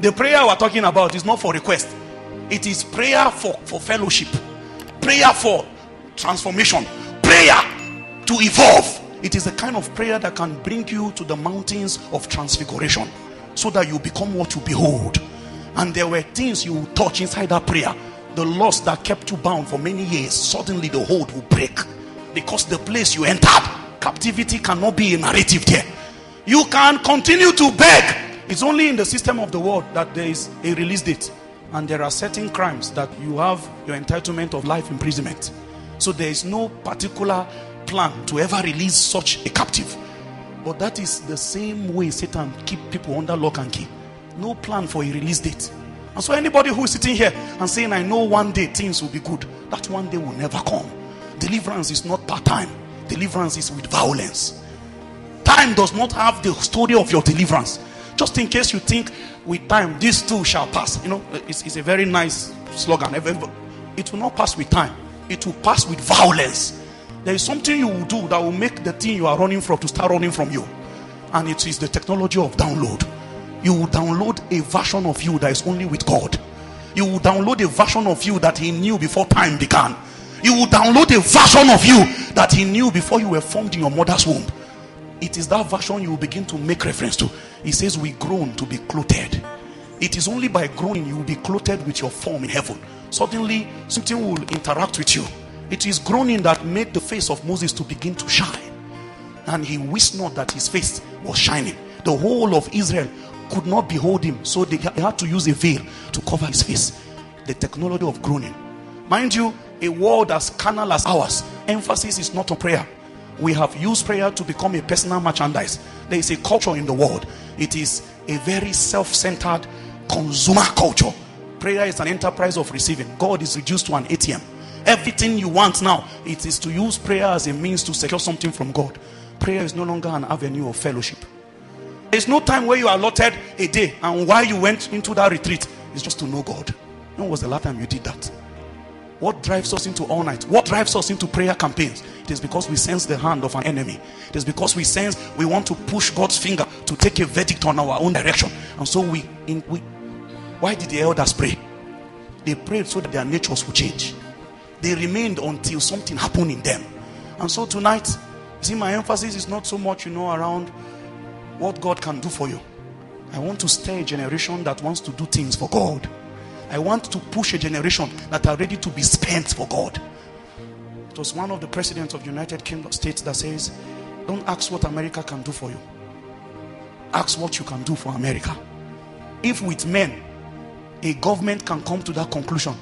The prayer we're talking about is not for request. It is prayer for fellowship, prayer for transformation, prayer to evolve. It is the kind of prayer that can bring you to the mountains of transfiguration, so that you become what you behold. And there were things you touch inside that prayer. The lust that kept you bound for many years, suddenly the hold will break, because the place you entered, captivity cannot be a narrative there. You can continue to beg. It's only in the system of the world that there is a release date, and there are certain crimes that you have your entitlement of life imprisonment. So there is no particular plan to ever release such a captive. But that is the same way Satan keep people under lock and key. No plan for a release date. And so anybody who is sitting here and saying, I know one day things will be good, that one day will never come. Deliverance is not part-time. Deliverance is with violence. Time does not have the story of your deliverance. Just in case you think with time this too shall pass. You know, it's a very nice slogan. It will not pass with time. It will pass with violence. There is something you will do that will make the thing you are running from to start running from you. And it is the technology of download. You will download a version of you that is only with God. You will download a version of you that he knew before time began. You will download a version of you that he knew before you were formed in your mother's womb. It is that version you will begin to make reference to. He says we groan to be clothed. It is only by groaning you will be clothed with your form in heaven. Suddenly something will interact with you. It is groaning that made the face of Moses to begin to shine. And he wished not that his face was shining. The whole of Israel could not behold him, so they had to use a veil to cover his face. The technology of groaning. Mind you, a world as carnal as ours, emphasis is not on prayer. We have used prayer to become a personal merchandise. There is a culture in the world. It is a very self-centered consumer culture. Prayer is an enterprise of receiving. God is reduced to an ATM. Everything you want now, it is to use prayer as a means to secure something from God. Prayer is no longer an avenue of fellowship. There's no time where you allotted a day, and why you went into that retreat is just to know God. When was the last time you did that? What drives us into all night? What drives us into prayer campaigns? It is because we sense the hand of an enemy. It is because we sense we want to push God's finger to take a verdict on our own direction. And so why did the elders pray? They prayed so that their natures would change. They remained until something happened in them. And so tonight, see, my emphasis is not so much, around what God can do for you. I want to stir a generation that wants to do things for God. I want to push a generation that are ready to be spent for God. It was one of the presidents of the United Kingdom states that says, don't ask what America can do for you. Ask what you can do for America. If with men, a government can come to that conclusion,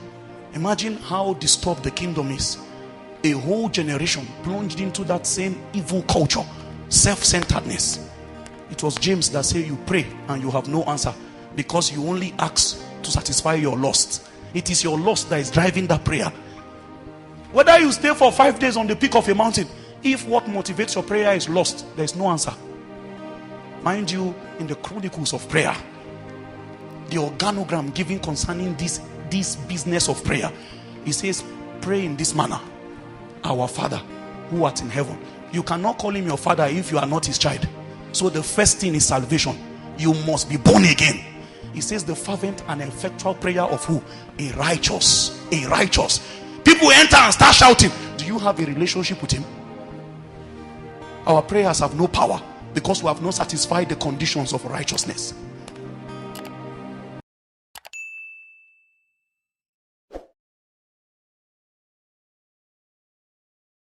imagine how disturbed the kingdom is. A whole generation plunged into that same evil culture, self-centeredness. It was James that said you pray and you have no answer because you only ask to satisfy your lust. It is your lust that is driving that prayer. Whether you stay for 5 days on the peak of a mountain, if what motivates your prayer is lust, there is no answer. Mind you, in the chronicles of prayer, the organogram given concerning this business of prayer, he says, pray in this manner. Our Father who art in heaven. You cannot call him your father if you are not his child. So the first thing is salvation. You must be born again. He says the fervent and effectual prayer of who? A righteous. People enter and start shouting. Do you have a relationship with him? Our prayers have no power because we have not satisfied the conditions of righteousness.